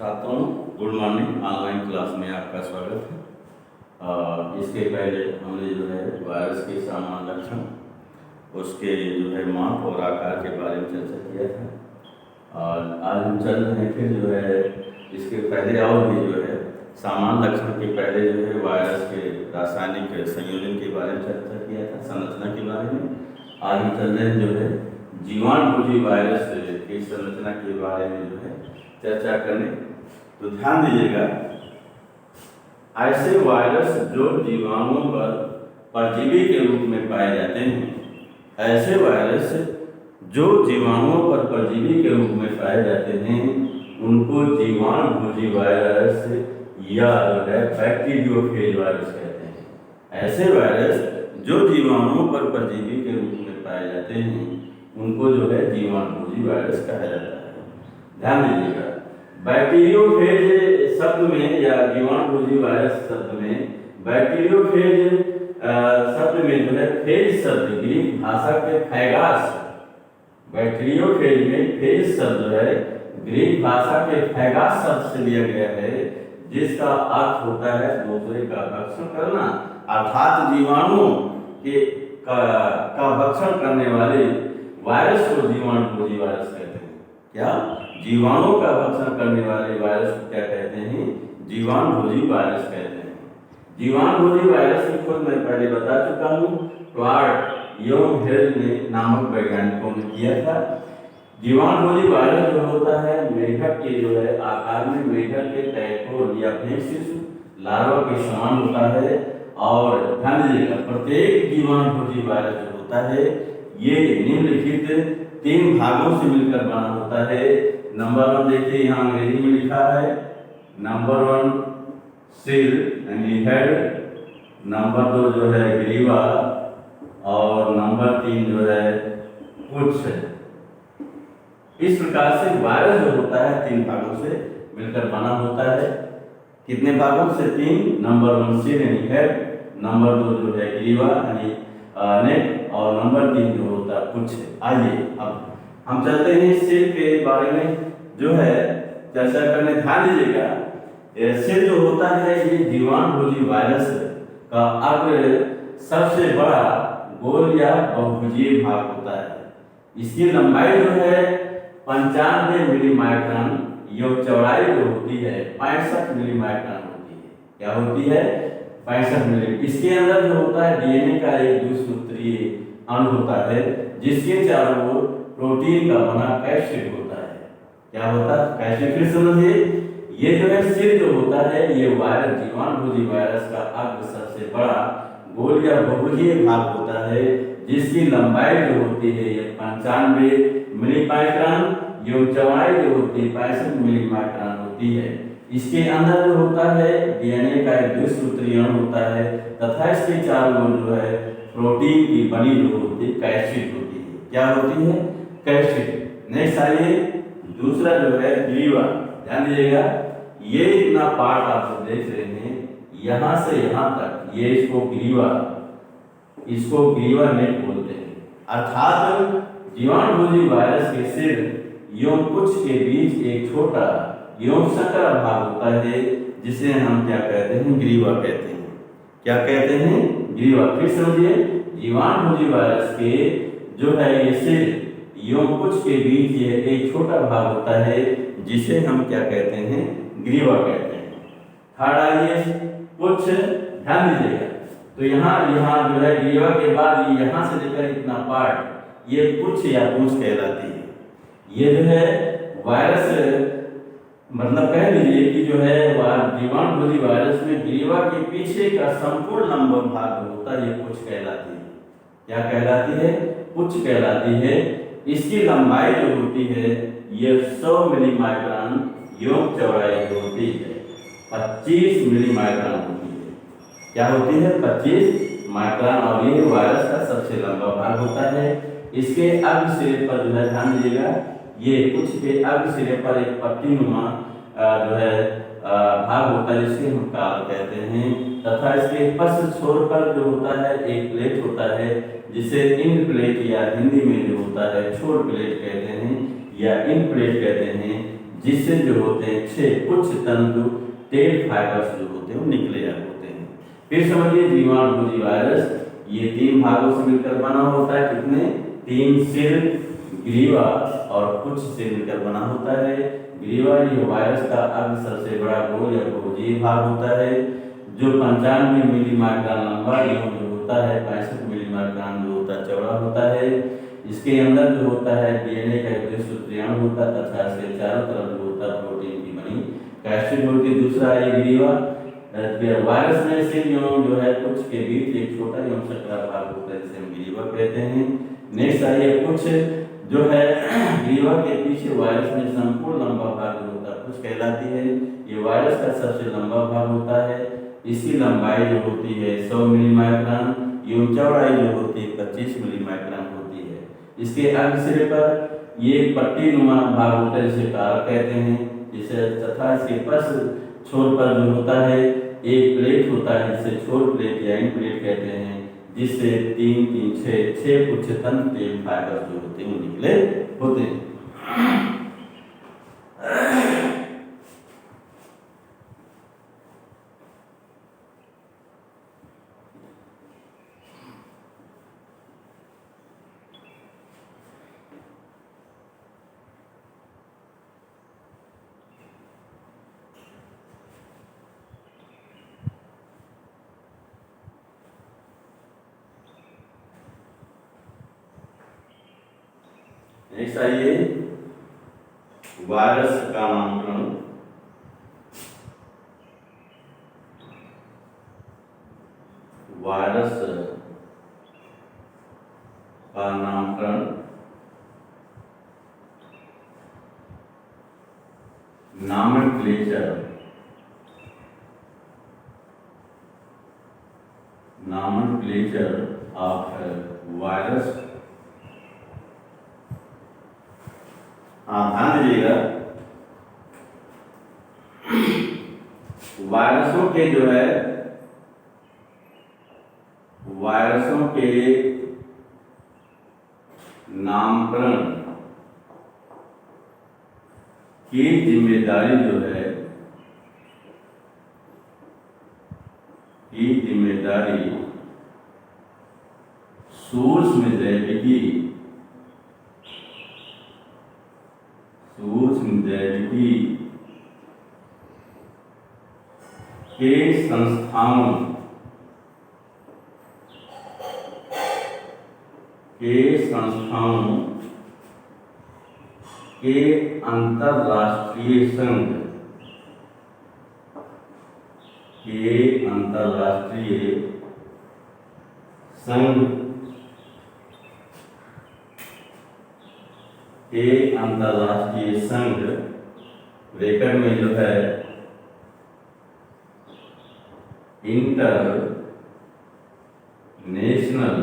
छात्रों, good morning. Online class में आपका स्वागत है। इसके पहले हमने जो है वायरस के सामान्य लक्षण, उसके जो है माप और आकार के बारे में चर्चा किया था। और आज हम चल रहे हैं फिर जो है इसके पहले और भी जो है सामान्य लक्षण के पहले जो है वायरस के रासायनिक संयोजन के बारे में चर्चा किया था, संरचना के बारे में। आज हम चल रहे हैं जो है जीवाणुरोधी वायरस की संरचना के बारे में जो है चर्चा करने। तो ध्यान दीजिएगा, ऐसे वायरस जो जीवाणुओं पर परजीवी के रूप में पाए जाते हैं, ऐसे वायरस जो जीवाणुओं पर परजीवी के रूप में पाए जाते हैं उनको जीवाणुरोधी वायरस या जो है बैक्टीरियोफेज वायरस कहते हैं। ऐसे वायरस जो जीवाणुओं पर परजीवी के रूप में पाए जाते हैं उनको जो है जीवाणुरोधी वायरस कहा जाता है। ध्यान दीजिएगा, बैक्टीरियोफेज शब्द में या जीवाणुरोधी वायरस शब्द में, बैक्टीरियोफेज शब्द में जो है फेज शब्द ग्रीक भाषा के फैगास, बैक्टीरियोफेज में फेज शब्द है ग्रीक भाषा के फैगास शब्द से लिया गया है, जिसका अर्थ होता है दूसरे का भक्षण करना, अर्थात जीवाणुओं के का भक्षण करने वाले वायरस को जीवाणुरोधी वायरस कहते हैं। क्या? जीवाणुओं का भक्षण करने वाले वायरस को क्या कहते हैं? जीवाणुरोधी वायरस कहते हैं। जीवाणुरोधी वायरस की खोज मैं पहले बता चुका हूँ, क्लार्क एवं हेल ने नामक वैज्ञानिकों ने किया था। जीवाणुरोधी वायरस जो होता है मेढक के जो है आकार में मेढक के टैडपोल या शिशु लार्वा के समान होता है। और ध्यान दीजिएगा, प्रत्येक जीवाणुरोधी वायरस जो होता है ये निम्नलिखित 3 भागों से मिलकर बना होता है। नंबर 1 देखिए, यहाँ अंग्रेजी में लिखा है। नंबर 1 सिर यानी हेड, नंबर 2 जो है ग्रीवा, और नंबर 3 जो है पुच्छ। इस प्रकार से वायरस जो होता है 3 भागों से मिलकर बना होता है। कितने भागों से? 3। नंबर 1 सिर यानी हेड, नंबर 2 जो है ग्रीवा यानी नेक, और नंबर 3 जो होता है पुच्छ। आइए अब हम चलते हैं सिर के बारे में जो है चर्चा करने। ध्यान दीजिएगा, सिर जो होता है ये जीवाणुरोधी वायरस का अग्र सबसे बड़ा गोल या बहुभुजीय भाग होता है। इसकी लंबाई जो है 95 मिलीमाइक्रोन, यो चौड़ाई जो होती है 65 मिलीमाइक्रोन होती है। क्या होती है? 65 मिली। इसके अंदर जो होता है डीएनए का एक द्विसूत्रीय अणु होता है, जिसके चारों ओर प्रोटीन का बना कैप्सिड होता है। क्या होता है? कैप्सिड। फिर समझिए, ये जो है सिर जो होता है ये वायरस, जीवाणुरोधी वायरस का अग्र सबसे बड़ा गोल या बहुभुजीय भाग होता है, जिसकी लंबाई जो होती है ये 95 मिलीमाइक्रोन, जो चौड़ाई जो होती है 65 मिलीमाइक्रोन होती है। इसके अंदर जो होता है डीएनए का एक द्विसूत्रीय अणु होता है, तथा इसके चारों ओर जो है प्रोटीन की बनी जो होती है कैप्सिड होती है। क्या होती है? कैप्सिड। नेक्स्ट आइए, दूसरा जो है ग्रीवा। ध्यान दीजिएगा, ये इतना पार्ट आप जो देख रहे हैं यहाँ से यहाँ तक, ये इसको ग्रीवा नेट बोलते हैं। अर्थात जीवाणुरोधी वायरस के सिर एवं पुच्छ के बीच एक छोटा एवं संकरा भाग होता है, जिसे हम क्या कहते हैं? ग्रीवा कहते हैं। क्या कहते हैं? ग्रीवा। फिर समझिए, जीवाणुरोधी वायरस के जो है ये सिर एवं पुच्छ के बीच ये एक छोटा भाग होता है, जिसे हम क्या कहते हैं? ग्रीवा कहते हैं। थर्ड आइए, पुच्छ। ध्यान दीजिएगा, तो यहाँ जो है ग्रीवा के बाद यहाँ से लेकर इतना पार्ट ये पुच्छ या पूंछ कहलाती है। ये जो है वायरस, मतलब कह लीजिए कि जो है जीवाणुरोधी वायरस में ग्रीवा के पीछे का संपूर्ण लंबा भाग होता है, ये पुच्छ कहलाती है। क्या कहलाती है? पुच्छ कहलाती है। इसकी लंबाई जो होती है ये 100 मिलीमाइक्रोन एवं चौड़ाई होती है 25 मिलीमाइक्रोन होती है। क्या होती है? 25 माइक्रोन। और ये वायरस का सबसे लंबा भाग होता है। इसके अग्र सिरे पर जो है, ध्यान दीजिएगा, ये पुच्छ के अग्र सिरे पर एक पट्टीनुमा जो है भाग होता है, जिसके हम काल कहते हैं, तथा इसके पश्च छोर पर जो होता है एक प्लेट होता है, जिसे इंड प्लेट या हिंदी में जो होता है छोर प्लेट कहते हैं या इन प्लेट कहते हैं, जिससे जो होते हैं 6 कुछ तंतु टेल फाइबर्स जो होते हैं वो निकले होते हैं। फिर समझिए जीवाणुभोजी वायरस ये 3 भागों से मिलकर बना होता है। कितने? 3 सिर, ग्रीवा और कुछ से मिलकर बना होता है। ग्रीवा ये वायरस का अग्र सबसे बड़ा गोल या भोजी भाग होता है जो 95 मिलीमाइक्रोन लंबा एवं जो होता है 65 मिलीमाइक्रोन जो होता है चौड़ा होता है। इसके अंदर जो होता है डीएनए का एक सूत्रीयण होता है तथा इसके चारों तरफ जो होता है प्रोटीन की बनी कैप्सूल होती है। दूसरा है ग्रीवा, वायरस में से जो है कुछ के बीच एक छोटा एवं सकरा भाग होता है जिसे हम ग्रीवा कहते हैं। नेक्स्ट आइए कुछ जो है ग्रीवा के पीछे वायरस में संपूर्ण लंबा भाग जो होता है कुछ कहलाती है। ये वायरस का सबसे लंबा भाग होता है। इसकी लंबाई जो होती है 100 मिलीमाइक्रोन एवं चौड़ाई जो होती है 25 मिलीमाइक्रोन होती है। इसके अग्र सिरे पर ये पट्टी नुमा भाग होता है जिसे कारक कहते हैं जिसे तथा इसके पश्च छोर पर जो होता है एक प्लेट होता है जिसे छोर प्लेट या इन प्लेट कहते हैं जिससे 3 3 6 कुछ तंतु टेल फाइबर जो होते हैं वो निकले होते हैं। नेक्स्ट आइए वायरस का नामकरण। वायरस का नामकरण नॉमेनक्लेचर ऑफ वायरस। ध्यान दीजिएगा वायरसों के जो है वायरसों के नामकरण की जिम्मेदारी जो है सूक्ष्म जैविकी के संस्थानों के अंतरराष्ट्रीय संघ ब्रैकेट में जो है international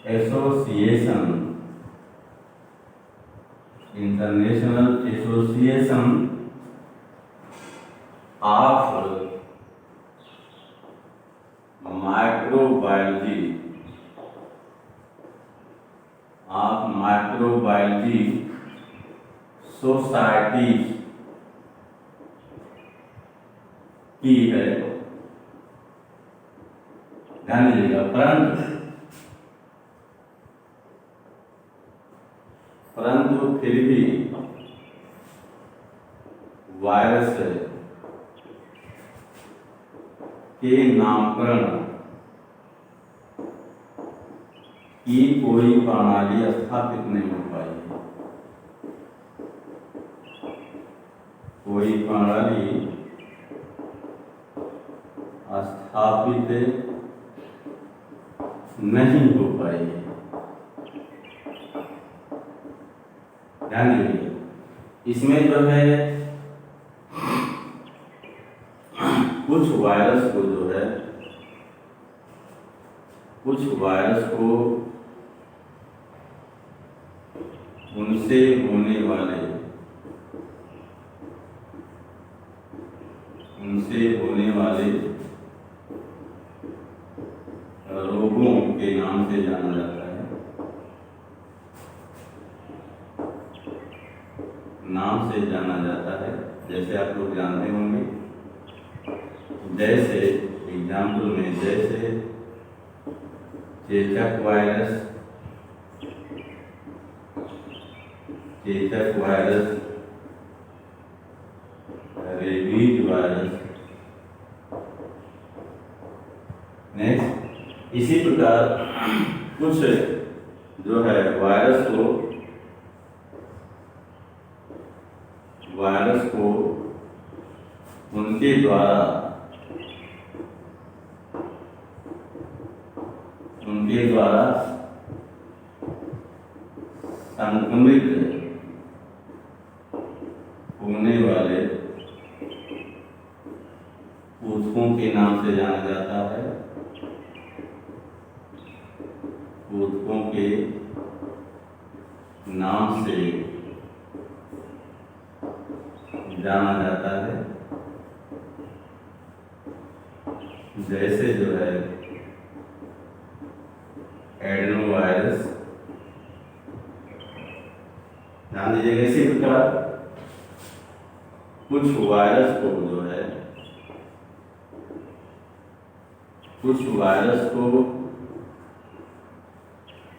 association of microbiology society की है। ध्यान दीजिएगा परंतु फिर भी वायरस के नामकरण की कोई प्रणाली स्थापित नहीं हो पाई। कोई प्रणाली स्थापित नहीं हो पाई। ध्यान दीजिए इसमें जो है कुछ वायरस को उनसे होने वाले रोगों के नाम से जाना जाता है। नाम से जाना जाता है। जैसे आप लोग जानते होंगे, जैसे एग्जाम्पल में जैसे चेचक वायरस, रेबीज वायरस। नेक्स्ट, इसी प्रकार कुछ जो है वायरस को उनके द्वारा संक्रमित होने वाले ऊतकों के नाम से जाना जाता है। ऊतकों के नाम से जाना जाता है। जैसे जो है एडेनो वायरस, ध्यान दीजिएगा। इसी प्रकार कुछ वायरस को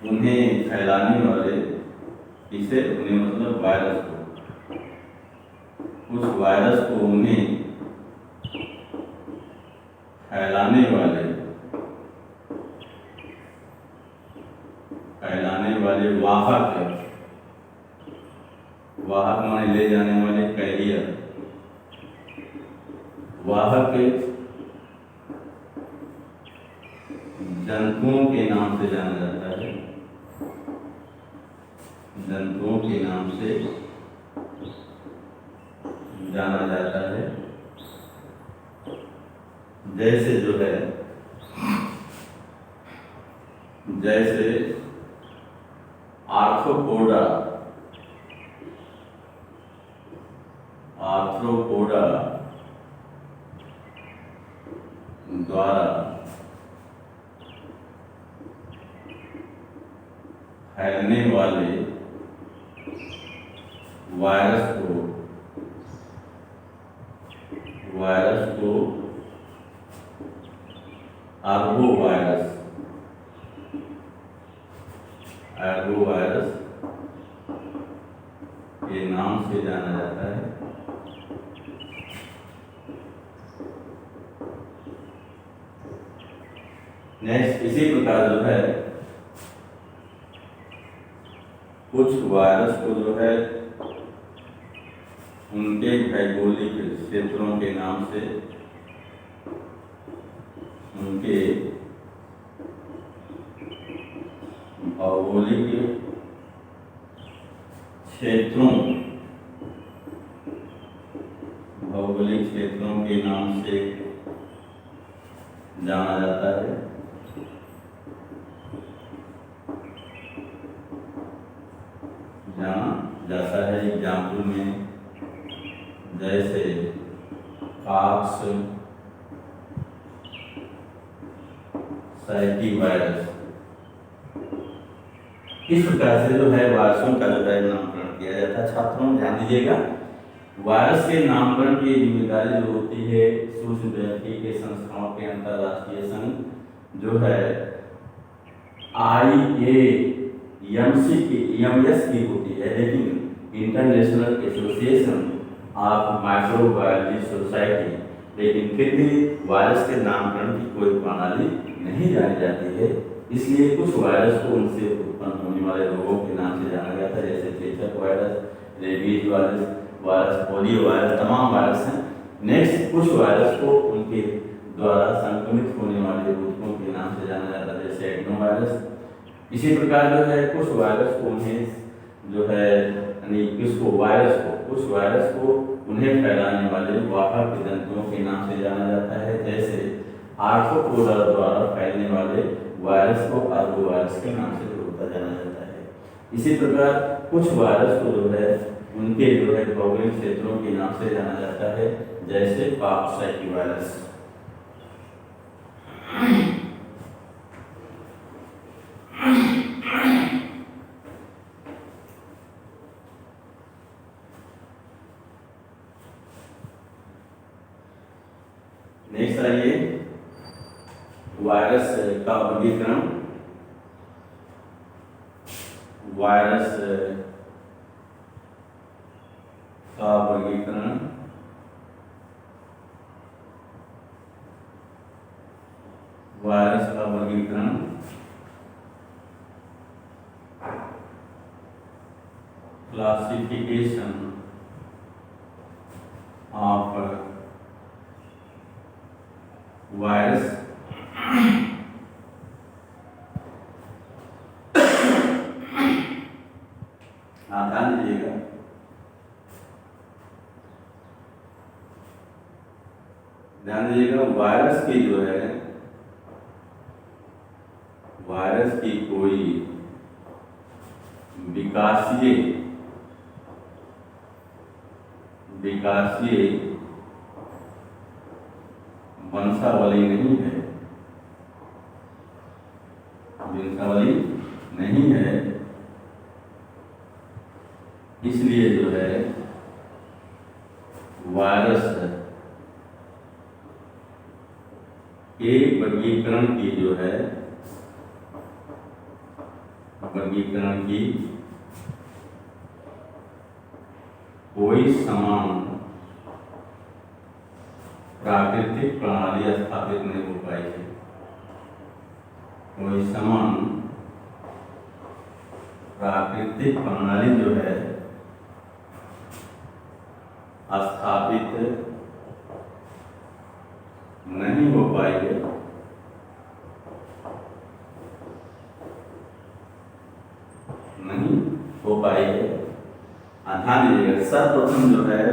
उन्हें फैलाने वाले, इसे उन्हें मतलब वायरस को, कुछ वायरस को उन्हें फैलाने वाले वाहक माने ले जाने वाले कैरियर, वाहक जंतुओं के नाम से जाना जाता है। जंतुओं के नाम से जाना जाता है। जैसे जो है जैसे आर्थ्रोपोडा द्वारा फैलने वाले वायरस को आर्बो वायरस के नाम से जाना जाता है। नेक्स्ट, इसी प्रकार जो है कुछ वायरस को जो है उनके भौगोलिक क्षेत्रों के नाम से, उनके भौगोलिक क्षेत्रों के नाम से जाना जाता है। एग्जाम्पल में जैसे कॉक्स साइटी वायरस। इस प्रकार से जो है वायरसों का जो है नामकरण किया जाता है। छात्रों ध्यान दीजिएगा, वायरस के नामकरण की जिम्मेदारी जो होती है सूक्ष्मजीवी के संस्थाओं के अंतरराष्ट्रीय संघ जो है IAMS की होती है, लेकिन international association of microbiology society, लेकिन फिर भी वायरस के नामकरण की कोई प्रणाली नहीं जानी जाती है। इसलिए कुछ वायरस को उनसे उत्पन्न होने वाले रोगों के नाम से जाना जाता है, जैसे चेचक virus, rabies virus, polio virus, तमाम वायरस हैं। नेक्स्ट, कुछ वायरस को उनके द्वारा संक्रमित होने वाले ऊतकों के नाम से जाना जाता है, जैसे एडेनो वायरस। इसी प्रकार जो है कुछ वायरस को उन्हें जो है कुछ वायरस को उन्हें फैलाने वाले वाहक जंतुओं के नाम से जाना जाता है, जैसे आर्थ्रोपोडा द्वारा फैलने वाले वायरस को आर्बो वायरस के नाम से होता जाना जाता है। इसी प्रकार कुछ वायरस को जो है उनके जो है भौगोलिक क्षेत्रों के नाम से जाना जाता है, जैसे कॉक्साइटी वायरस। वायरस का वर्गीकरण, वायरस का वर्गीकरण, वायरस का वर्गीकरण, क्लासिफिकेशन ऑफ वायरस, ध्यान दीजिएगा, ध्यान दीजिएगा, वायरस की जो है, वायरस की कोई विकासीय विकासीय वंशावली नहीं है, वंशावली नहीं है, इसलिए जो है वायरस के वर्गीकरण की जो है, वर्गीकरण की कोई समान प्राकृतिक प्रणाली स्थापित नहीं हो पाई है, कोई समान प्राकृतिक प्रणाली जो है स्थापित नहीं हो पाई है, नहीं हो पाई है। ध्यान दीजिएगा, सर्वप्रथम जो है,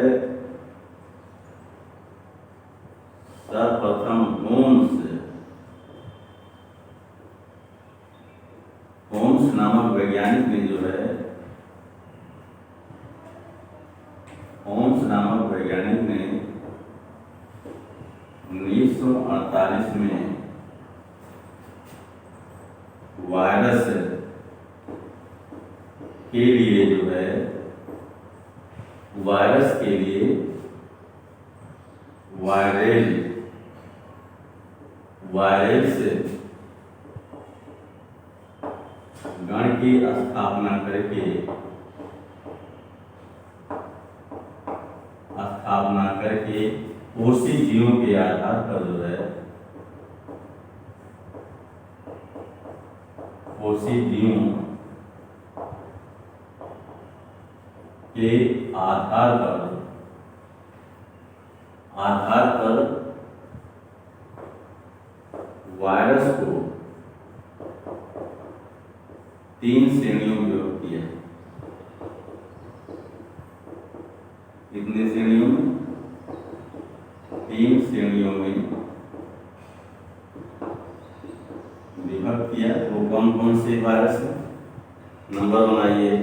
सर्वप्रथम होम्स नामक वैज्ञानिक ने जो है, होम्स नामक वैज्ञानिक ने 1948 में वायरस के लिए जो है, वायरस के लिए वायरस गण की स्थापना करके पोषी जीवों के आधार पर जो है, पोषी जीवों के आधार पर वायरस को 3 श्रेणियों में विभक्त किया। कितनी श्रेणियों में? 3 श्रेणियों में विभक्त किया। वो कौन कौन से वायरस है? नंबर बनाइए।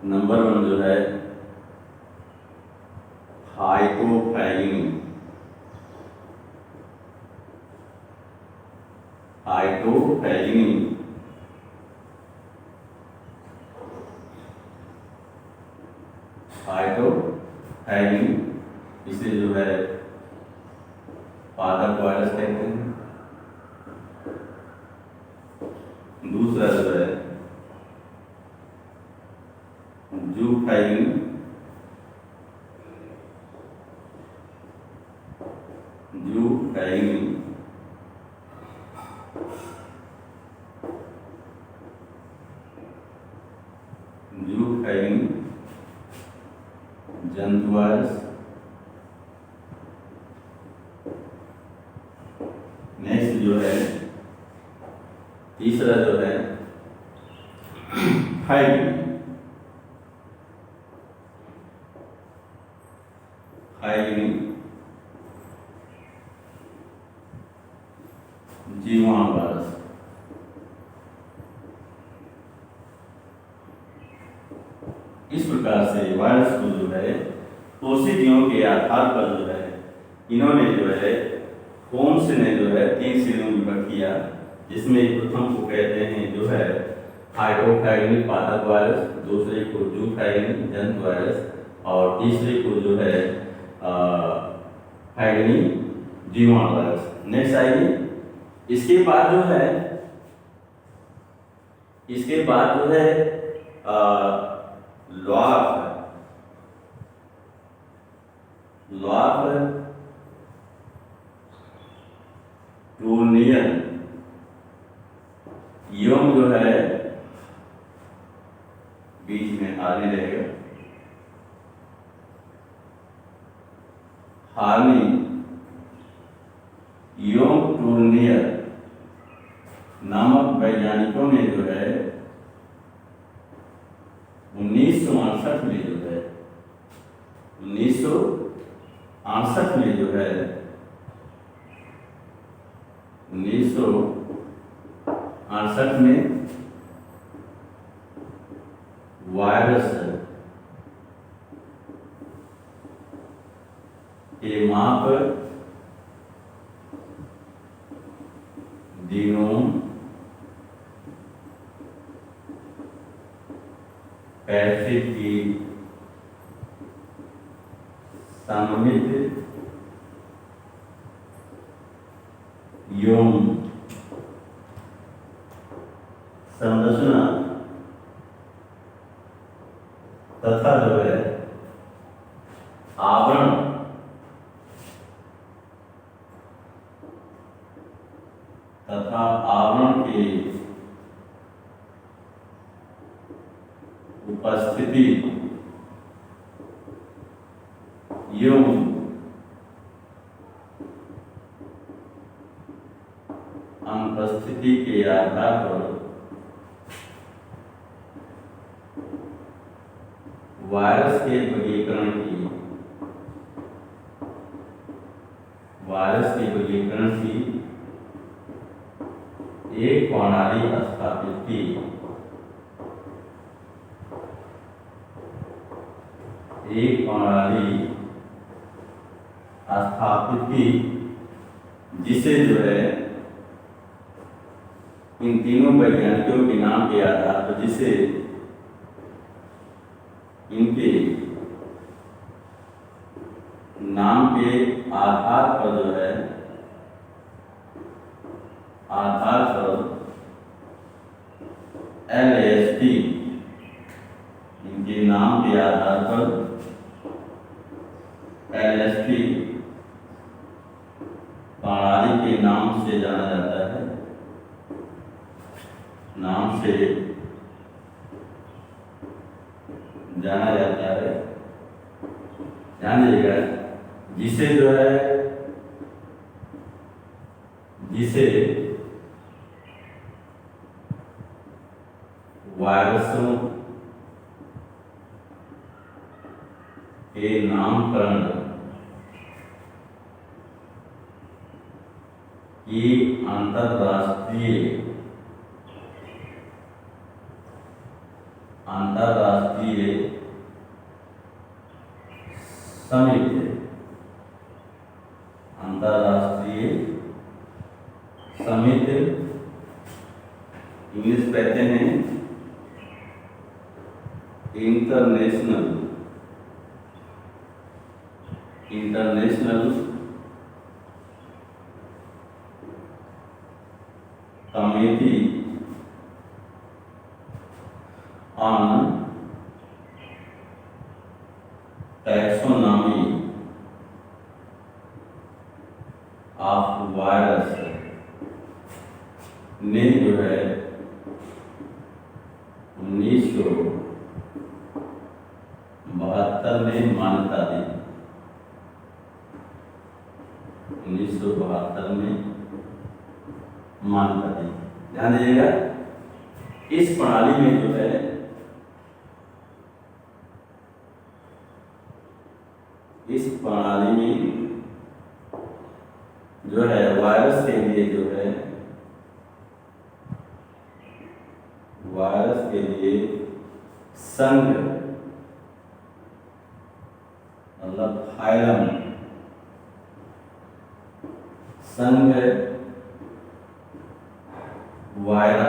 नंबर 1 जो है हाइड्रोफैगिनी, हाइड्रोफैगिनी इसे जो है पादप वायरस कहते हैं। दूसरा जो है जूफैगिनी, जंतु वायरस। नेक्स्ट जो है तीसरा जो है हाइड्रोफैगिनी, जीवाणु वायरस। इस प्रकार से वायरस को जो है पोषी जीवों के आधार पर जो है इन्होंने जो है होम्स ने जो है 3 श्रेणियों में विभक्त किया, जिसमें प्रथम को कहते हैं जो है हाइड्रोफैगिनी पादप वायरस, दूसरे को जूफैगिनी जंतु वायरस और तीसरे को जो है फैगिनी जीवाणु वायरस। नेक्स्ट आइए, इसके बाद जो है लॉफ टूर्नियर यम जो है बीच में आने रहेगा, हार्नी यम टूर्नियर नामक वैज्ञानिकों ने जो है 1968 में जो है 1968 में जो है 1968 में वायरस के माप जीनोम कैप्सिड की सममित यौन संरचना तथा जो है आवरण के उपस्थिति एवं अनुपस्थिति के आधार पर वायरस के वर्गीकरण की एक प्रणाली स्थापित की। जिसे जो है इन तीनों वैज्ञानिकों के नाम के आधार पर इनके नाम के आधार पर जो है LSD, इनके नाम के आधार पर LSD प्रणाली के नाम से जाना जाता है, ध्यान दीजिएगा। जिसे वायरसों के नामकरण की अंतरराष्ट्रीय समिति इंग्लिश कहते हैं international committee on taxonomy of virus ने जो है 1972 में मान्यता दी। 1972 में मान्यता दी। ध्यान दीजिएगा, इस प्रणाली में जो है वायरस के लिए संघ मतलब फाइलम संघ वायरा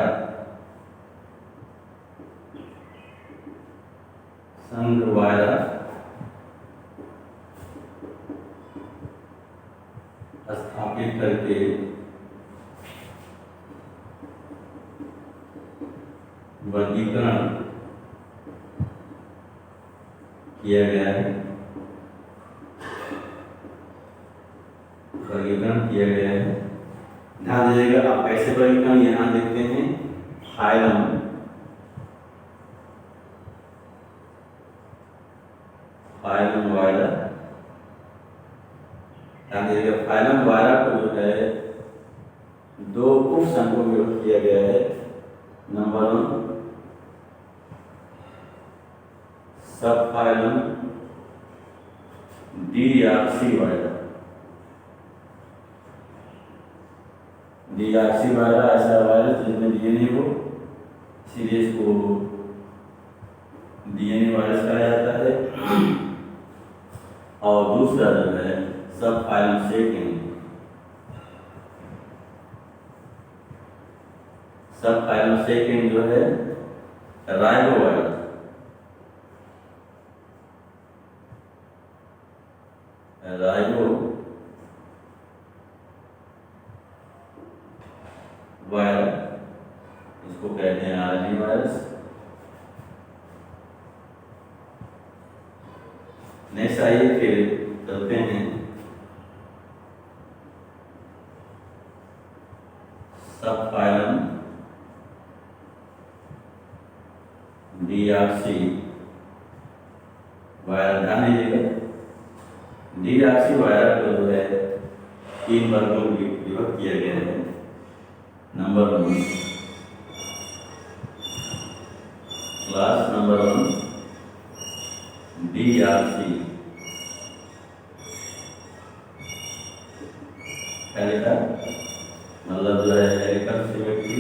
स्थापित करके वर्गीकरण किया गया है। वर्गीकरण किया गया है, ध्यान दीजिएगा। आप कैसे वर्गीकरण यहाँ देखते हैं, फाइलम, फाइलम वायरा, ध्यान दीजिएगा। फाइलम वायरा को जो है दो उप संघों में विभक्त किया गया है। नंबर 1 सब फाइलम डीआरसी वायरा। डीआरसी वायरा ऐसा वायरस जिसमें डीएनए हो, इसीलिए इसको डीएनए वायरस कहा जाता है। और दूसरा जो है सब फाइलम सेकेंड, सब फाइलम सेकेंड जो है राइबो वायरस। राइबो वायरस, इसको कहते हैं आरएनए वायरस। नेक्स्ट आइए फिर चलते हैं सब फाइलम डीआरसी वायरस। ध्यान दीजिएगा, डीआरसी वायरस को जो है 3 वर्गों में विभक्त किया गया है। Number 1 class number 1 DRC helical, मतलब जो है हेलिकल सिमेट्री।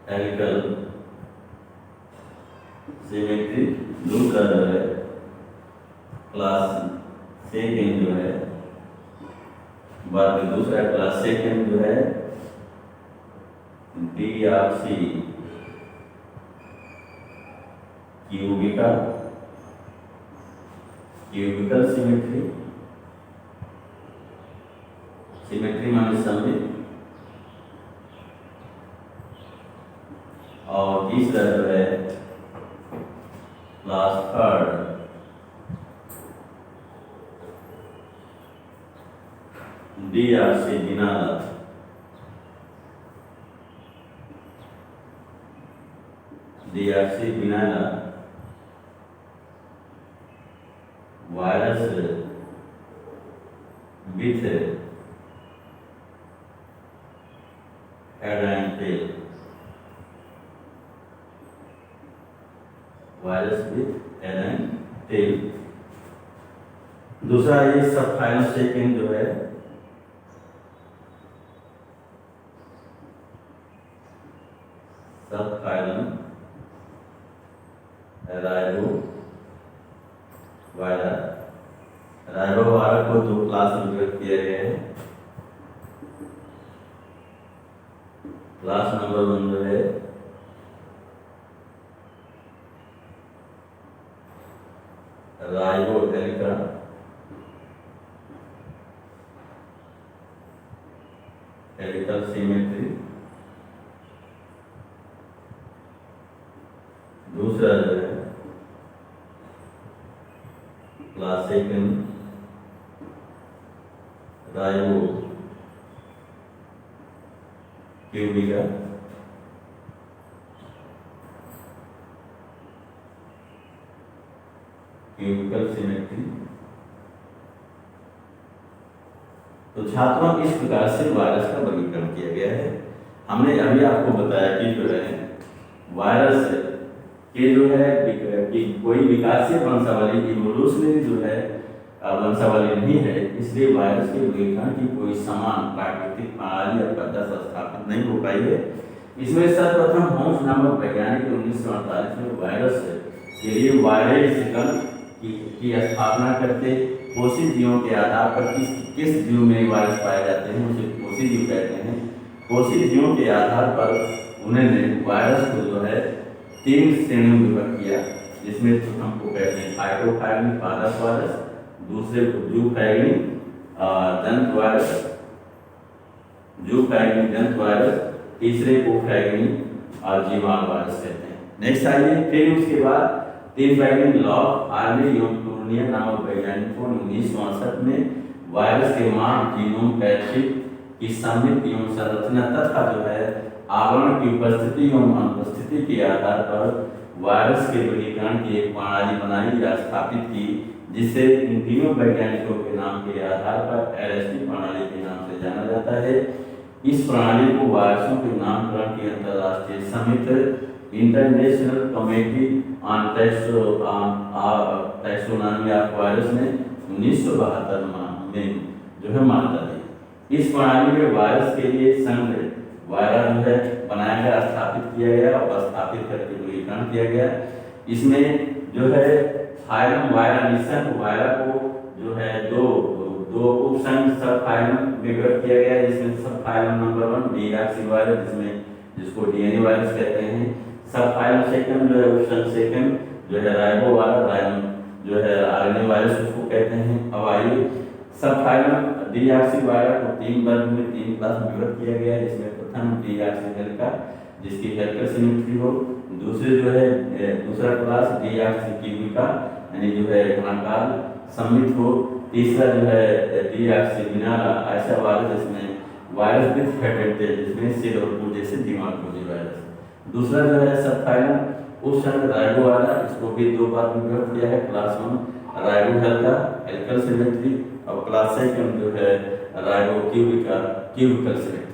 Helical symmetry. दूसरा जो है क्लास सेकेंड जो है वर्ग, दूसरा क्लास सेकेंड जो है DRC cubical, cubical symmetry. Symmetry माने सममित। और तीसरा जो है क्लास थर्ड डीआरसी बिनाला। डीआरसी बिनाला virus with head and tail, virus with head and tail. दूसरा ये सब फाइलम सेकेंड जो है sub phylum ribo virus. Ribo virus को 2 क्लास में विभक्त किया गया है। क्लास नंबर 1 जो है राइबो हेलिका, हेलिकल सिमेट्री। दूसरा जो है class second ribo cubica, cubical symmetry. तो छात्रों इस प्रकार से वायरस का वर्गीकरण किया गया है। हमने अभी आपको बताया कि जो है वायरस ये जो है कि कोई विकासीय वंशावली, इवोल्यूशनरी जो है वंशावली नहीं है, इसलिए वायरस के वर्गीकरण की कोई समान प्राकृतिक प्रणाली या पद्धति स्थापित नहीं हो पाई है। इसमें सर्वप्रथम होम्स नामक वैज्ञानिक 1948 में वायरस के लिए वायरस की स्थापना करते। कोशिश जीवों के आधार पर किस जीव में वायरस पाए जाते हैं उसे कोशिश जीव कहते हैं। कोशिश जीवों के आधार पर उन्होंने वायरस को जो है 3 श्रेणियों में विभक्त किया। जिसमें प्रथम को कहते हैं फाइटोफैगनी पादप वायरस, दूसरे को जूफैगनी दंत वायरस, जूफैगनी दंत वायरस, तीसरे को फैगनी और जीवाणु वायरस कहते हैं। नेक्स्ट आइए, फिर उसके बाद तीन फैगनी लॉ आर्मी एवं टूर्निया नामक वैज्ञानिकों ने 1962 में वायरस के मार्ग जीनोम पैथिक की समृद्धि एवं संरचना तथा जो है आवरण की उपस्थिति एवं अनुपस्थिति के आधार पर वायरस के वर्गीकरण की एक प्रणाली बनाई या स्थापित की, जिसे इन तीनों वैज्ञानिकों के नाम के आधार पर LSD प्रणाली के नाम से जाना जाता है। इस प्रणाली को वायरसों के नामकरण की अंतर्राष्ट्रीय समिति international committee on taxonomy of virus ने 1972 में जो है मान्यता दी। इस प्रणाली में वायरस के लिए संघ वायरा जो है बनाया गया, स्थापित किया गया और स्थापित करके वर्गीकरण किया गया। इसमें जो है फाइलम वायरा निःसंग वायरा को जो है दो उपसंघ सब फाइलम में विभक्त किया गया, जिसमें सब फाइलम नंबर 1 डीऑक्सी वायरस, जिसको डीएनए वायरस कहते हैं। सब फाइलम सेकंड जो है उपसंघ सेकंड जो है राइबो वायरस, जो है आरएनए वायरस उसको कहते हैं। अब आइए, सब फाइलम डीऑक्सी वायरस को 3 वर्ग में 3 क्लास में विभक्त किया गया है, जिसमें प्रथम डीऑक्सी हेलिका जिसकी हेलिकल सिमेट्री हो, दूसरे जो है दूसरा क्लास डीऑक्सी क्यूबिका यानी जो है घनाकार सममित हो, तीसरा जो है डीऑक्सी बिनाला ऐसा वायरस जिसमें वायरस विथ हेटेड जिसमें सेल और पूल जैसे दिमाग वायरस। दूसरा जो है सब फाइलम उपसंघ राइबो वाला, इसको भी 2 बार में विभक्त किया है, क्लास 1 राइबो हेलिका हेलिकल सिमेट्री और क्लास सेकंड जो है राइबो क्यूबिका क्यूबिकल सिमेट्री।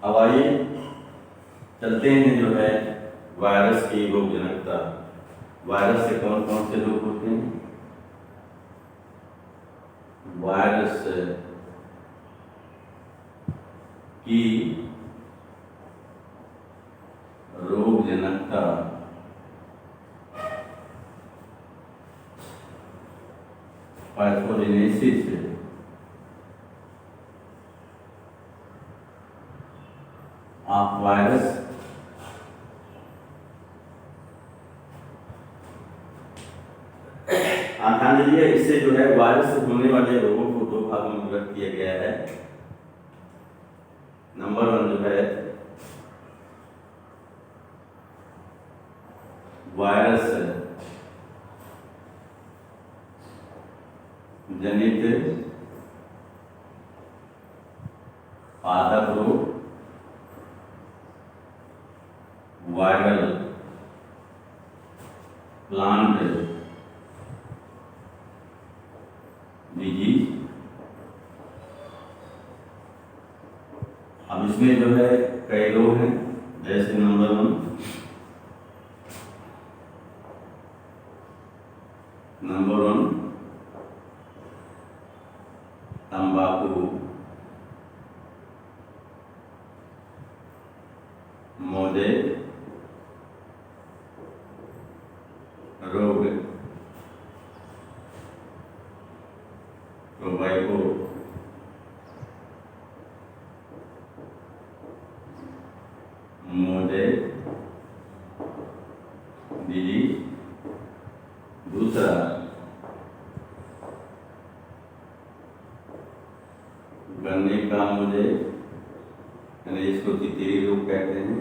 अब आइए चलते हैं जो है वायरस की रोगजनकता। वायरस से कौन कौन से रोग होते हैं? वायरस की रोगजनकता पैथोजेनेसिस ऑफ वायरस ध्यान दीजिए, इससे जो है वायरस से होने वाले रोगों को 2 भागों में विभक्त किया गया है। नंबर 1 जो है वायरस जनित पादप रोग, वायरल प्लांट डिजीज। अब इसमें जो है कई रोग हैं, जैसे नंबर 1 तंबाकू, मोदे रोग, टोबैको, मोदे डिजीज। दूसरा गन्ने का मोदे यानी इसको तितली रोग कहते हैं।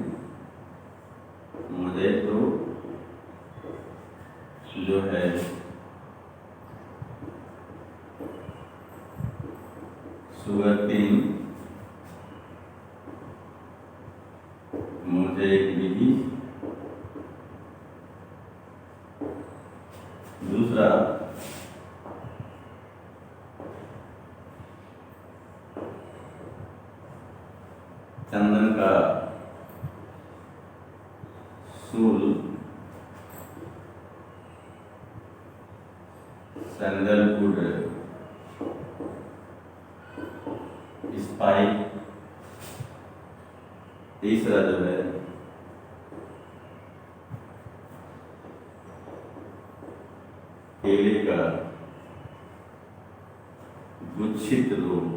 मोदे रोग जो है सुगरकेन मोज़ेक डिजीज। दूसरा चंदन का सूल, सैंडलवुड स्पाइक। तीसरा जो है केले का गुच्छित रोग,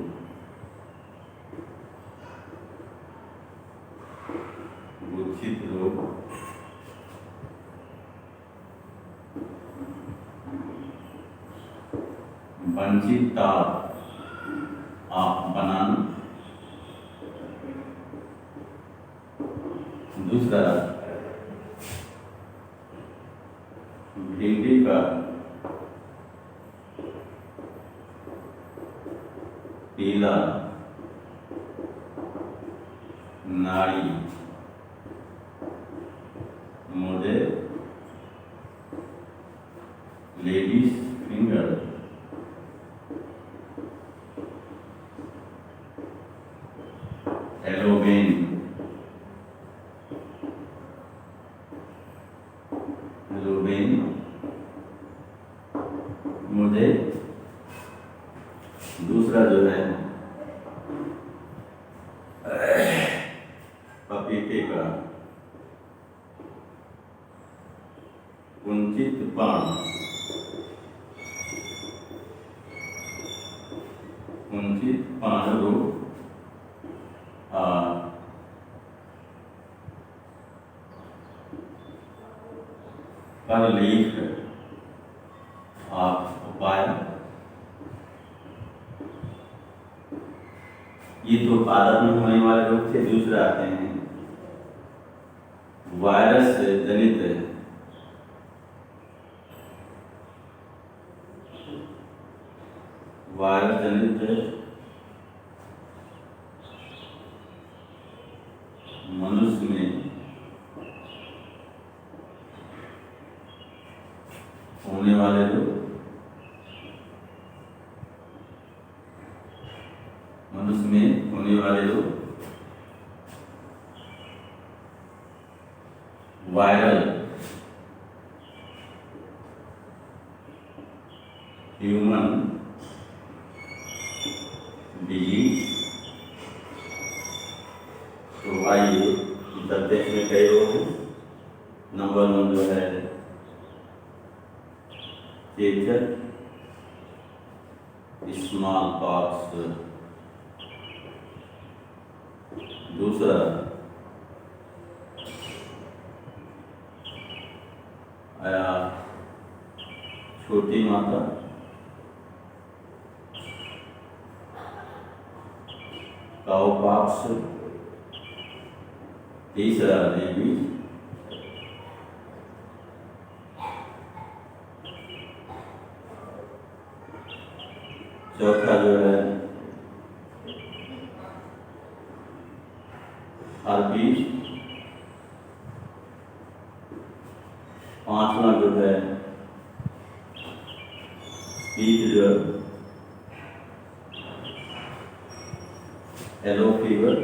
गुच्छित रोग। वंचित ताप बनान। दूसरा भिंडी का पीला नाड़ी मुझे लेडीज फिंगर। एलोवेन, एलोवेन मुझे। दूसरा जो है पपीते का कुंचित बाण, कुंचित बाण रोग। पर लीफ उपाय। ये तो पादप में होने वाले रोग थे। दूसरे आते हैं वायरस जनित मनुष्य में होने वाले रोग। मनुष्य में होने वाले रोग वायरल, ह्यूमन डिजीज। तो आइए देश में कई रोग हैं। नंबर 1 जो है चेचक, स्मॉल पॉक्स। दूसरा आया छोटी माता, काउपॉक्स। तीसरा रेबीज। चौथा जो है हर्पीज। पांचवा जो है पीत ज्वर, yellow fever.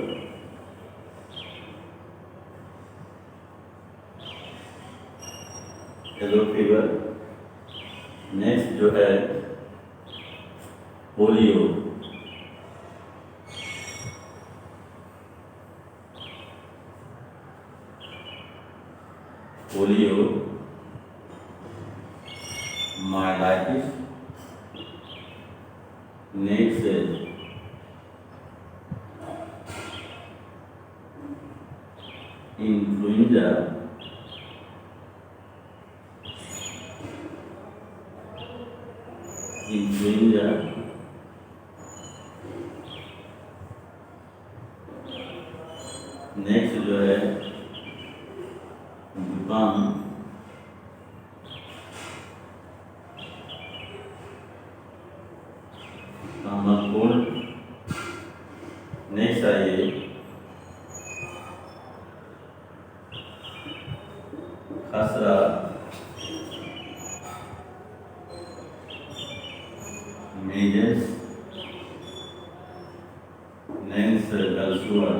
Yellow fever. Next जो है polio. Polio, myelitis. Next influenza. Influenza. Next जो है जुकाम। Common cold. नेक्स्ट आइए खसरा, मेजल्स। नेक्स्ट गलसुआ।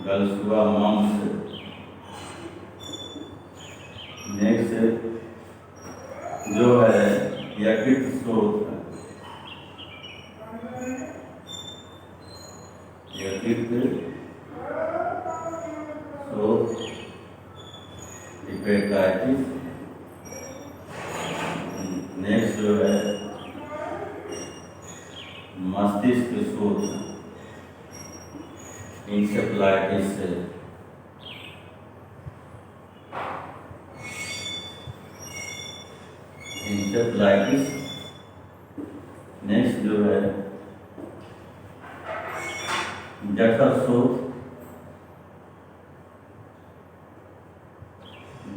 गर्ल्स हुआ मम्स। नेक्स्ट जो है यकृत स्रोत, यकृत स्रोत हेपेटाइटिस। नेक्स्ट जो है मस्तिष्क स्रोत इंसेफ्लाइटिस। इंसेफ्लाइटिस। नेक्स्ट जो है जठर स्रोत,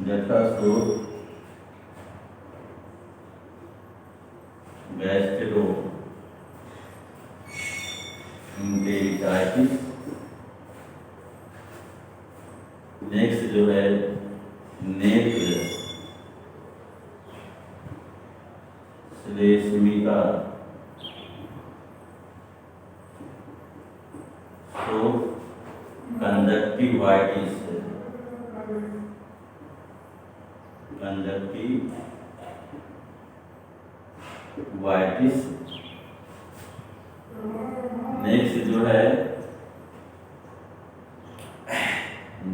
जठर स्रोत गैस्ट्रोएंटेराइटिस। नेक्स्ट जो है नेत्र श्लेष्मिका स्रोत कंजक्टिवाइटिस, कंजक्टिवाइटिस। नेक्स्ट जो है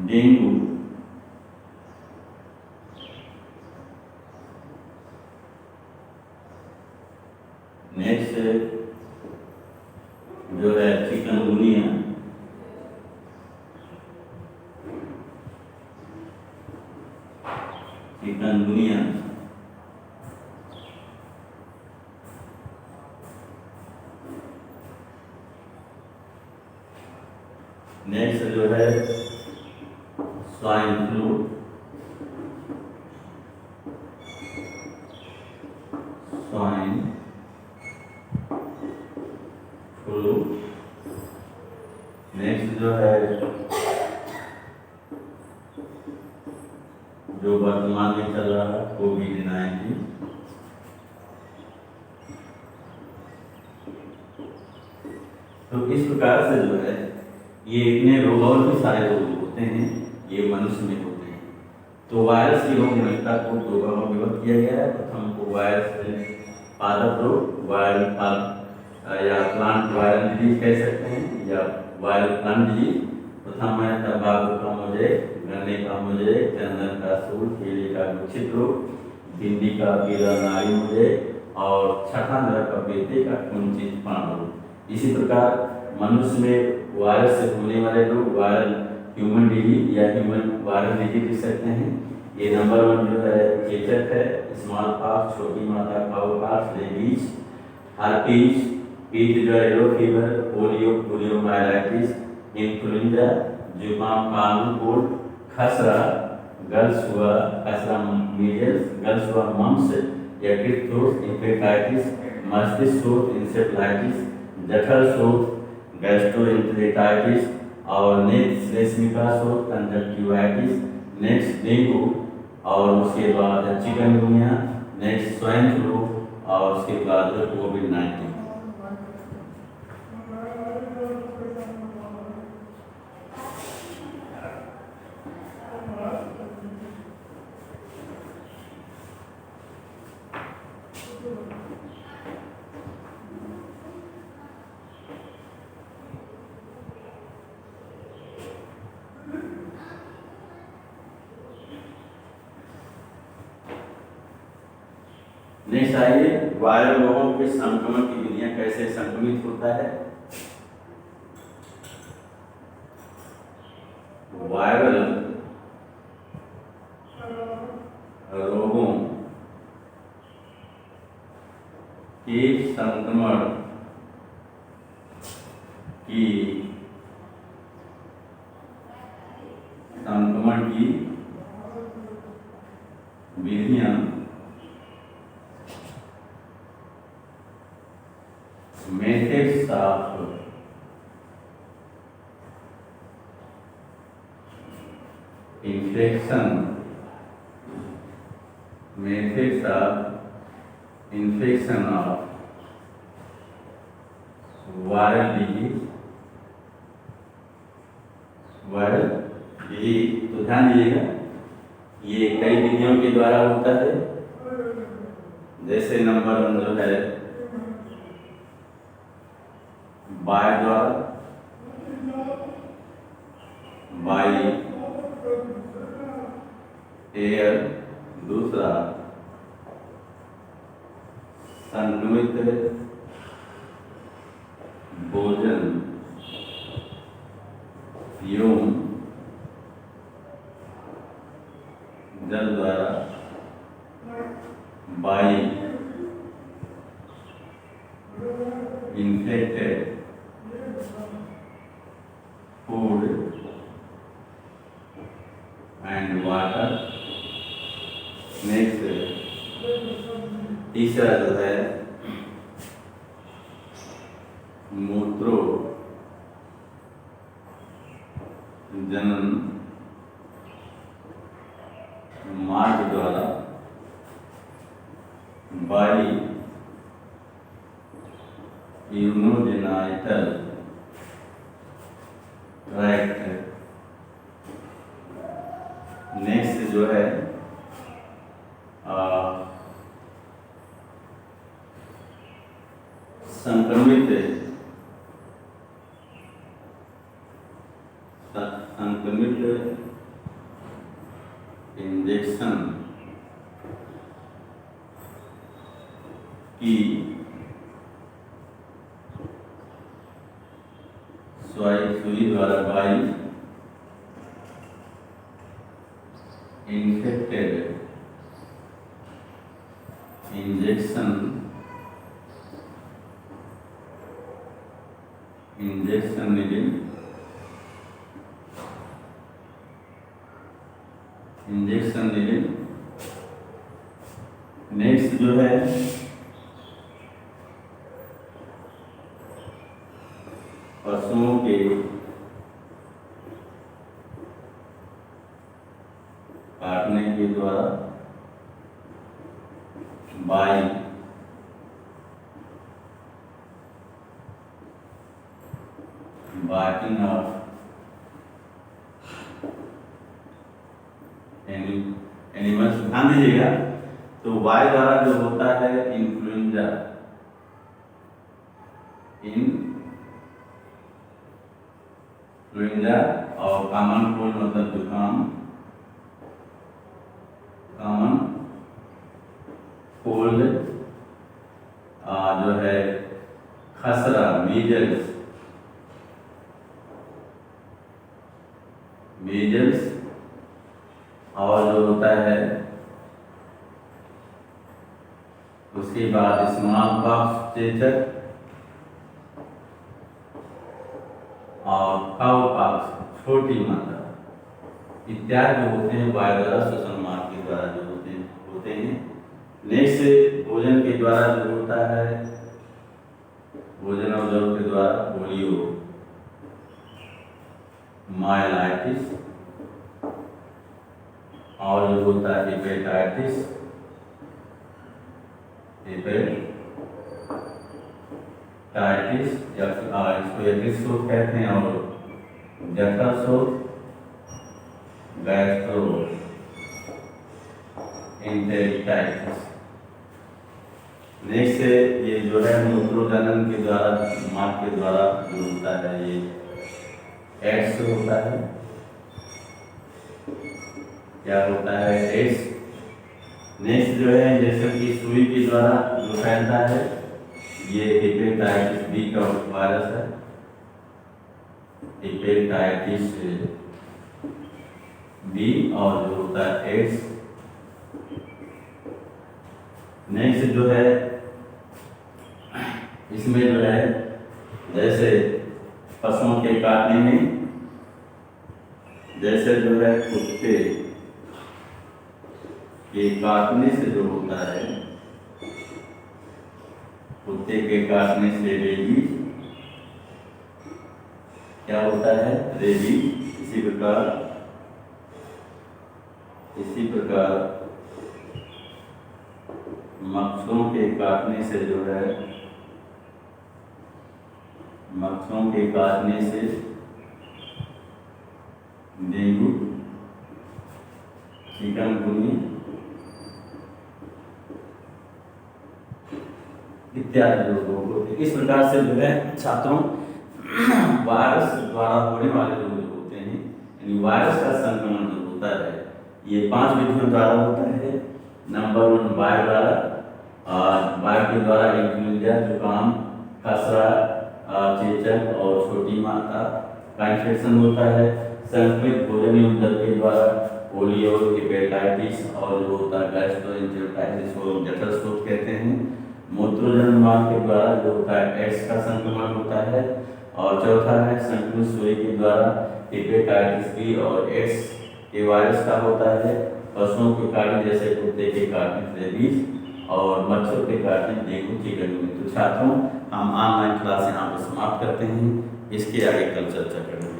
डेंगू, नेक्स्ट जो है चिकनगुनिया, चिकनगुनिया। नेक्स्ट जो है swine flu, swine flu. Next जो है जो वर्तमान में चल रहा है कोविड-19। तो इस प्रकार से जो है ये इतने रोग और भी सारे रोग होते हैं, ये मनुष्य में होते हैं। तो वायरस की रोग निरोधकता को दो भागों में विभक्त किया गया है। प्रथम को वायरस पादप रोग, वायरल या प्लांट वायरल डिजीज कह सकते हैं, या वायरल प्लांट डिजीज। प्रथम है तंबाकू का मोज़ेक, गन्ने का मोज़ेक, चंदन का सूल, केले का गुच्छित रोग, भिंडी का कीड़ा नाड़ी मोज़ेक, और छठा नर पपीते का कुंचित पान रोग। इसी प्रकार मनुष्य में वायरस से होने वाले रोग वायरल ह्यूमन डिजीज या ह्यूमन वायरल डिजीज लिख सकते हैं। ये नंबर 1 जो है चेचक है, स्मॉल पॉक्स, छोटी माता काउपॉक्स, रेबीज, हार्पीज, पीत जो है yellow fever, polio, poliomyelitis, influenza, जुकाम, कॉमन कोल्ड, खसरा, गर्ल्स हुआ खसरा मीजल्स, गर्ल्स हुआ मम्स, यकृत स्रोत हेपेटाइटिस, मस्तिष्क स्रोत इंसेफ्लाइटिस, जठर स्रोत गैस्ट्रोएंटेराइटिस, और नेत्र श्लेष्मिका स्रोत कंजक्टिवाइटिस। नेक्स्ट डेंगू, और उसके बाद चिकनगुनिया, नेक्स्ट स्वाइन फ्लू, और उसके बाद कोविड-19। नेक्स्ट आइए वायरल रोगों के संक्रमण की विधियां कैसे संक्रमित होता है। वायरल रोगों के संक्रमण की विधियां methods of infection, methods of infection of viral disease, ध्यान दीजिएगा, ये कई विधियों के द्वारा होता है। जैसे नंबर 1 जो है बाय द्वारा, बाई एयर। दूसरा संक्रमित भोजन एवं जल द्वारा, by infected food and water. Next तीसरा जो है मूत्रो जनन मार्ग द्वारा, बाई यूरोजेनाइटल ट्रैक्ट। नेक्स्ट जो है संक्रमित इंजेक्शन की सुई द्वारा, by infected injection needle, next जो है पशुओं के काटने के द्वारा, बाई बाइटिंग ऑफ एनिमल्स। ध्यान दीजिएगा, तो वाई द्वारा जो होता है इन्फ्लुएंजा, और कॉमन कोल्ड मतलब जुकाम, कॉमन कोल्ड जो है खसरा, मीजल्स, और जो होता है उसके बाद स्मॉल पॉक्स, चेचक, और काउ पॉक्स, छोटी मात्रा इत्यादि जो होते हैं वायु द्वारा श्वसन मार्ग के द्वारा जो होते हैं। नेक्स्ट भोजन के द्वारा जो होता है, भोजन और जल के द्वारा पोलियो, माइलाइटिस, और जो होता है हेपेटाइटिस, या इसको एपिसोड कहते हैं, और जठरशोथ, गैस्ट्रो एंटेरिटाइटिस। नेक्स्ट ये जो है मूत्रोजनन के द्वारा, मार्ग के द्वारा जो होता है, ये एड्स होता है। क्या होता है? एड्स। नेक्स्ट जो है जैसे कि सुई के द्वारा जो फैलता है, ये हेपेटाइटिस बी का वायरस है, हेपेटाइटिस बी, और जो होता है एड्स। नेक्स्ट जो है इसमें जो है जैसे पशुओं के काटने में, जैसे जो है कुत्ते के काटने से जो होता है, कुत्ते के काटने से रेबीज क्या होता है? रेबीज। इसी प्रकार मच्छरों के काटने से जो है, डेंगू चिकनगुनिया इत्यादि रोगों को। इस प्रकार से जो है छात्रों वायरस द्वारा होने वाले रोग जो होते हैं, यानी वायरस का संक्रमण जो होता है, ये 5 विधियों द्वारा होता है। नंबर 1 वायु द्वारा, वायु के द्वारा इन्फ्लुएंजा, जुकाम, खसरा, चेचक और छोटी माता का इन्फेक्शन होता है। संक्रमित भोजन एवं जल के द्वारा पोलियो, हेपेटाइटिस और जो होता है गैस्ट्रोएंटेराइटिस को जठर शोथ कहते हैं। मूत्रजनन मार्ग के द्वारा जो होता है एड्स का संक्रमण होता है। और चौथा है संक्रमित सूई के द्वारा हेपेटाइटिस बी और एड्स के वायरस का होता है। पशुओं के काटने जैसे कुत्ते के काटने रेबीज और मच्छर के काटने डेंगू चिकनगुनिया। तो छात्रों हम ऑनलाइन क्लास यहाँ पर समाप्त करते हैं, इसके आगे कल चर्चा करेंगे।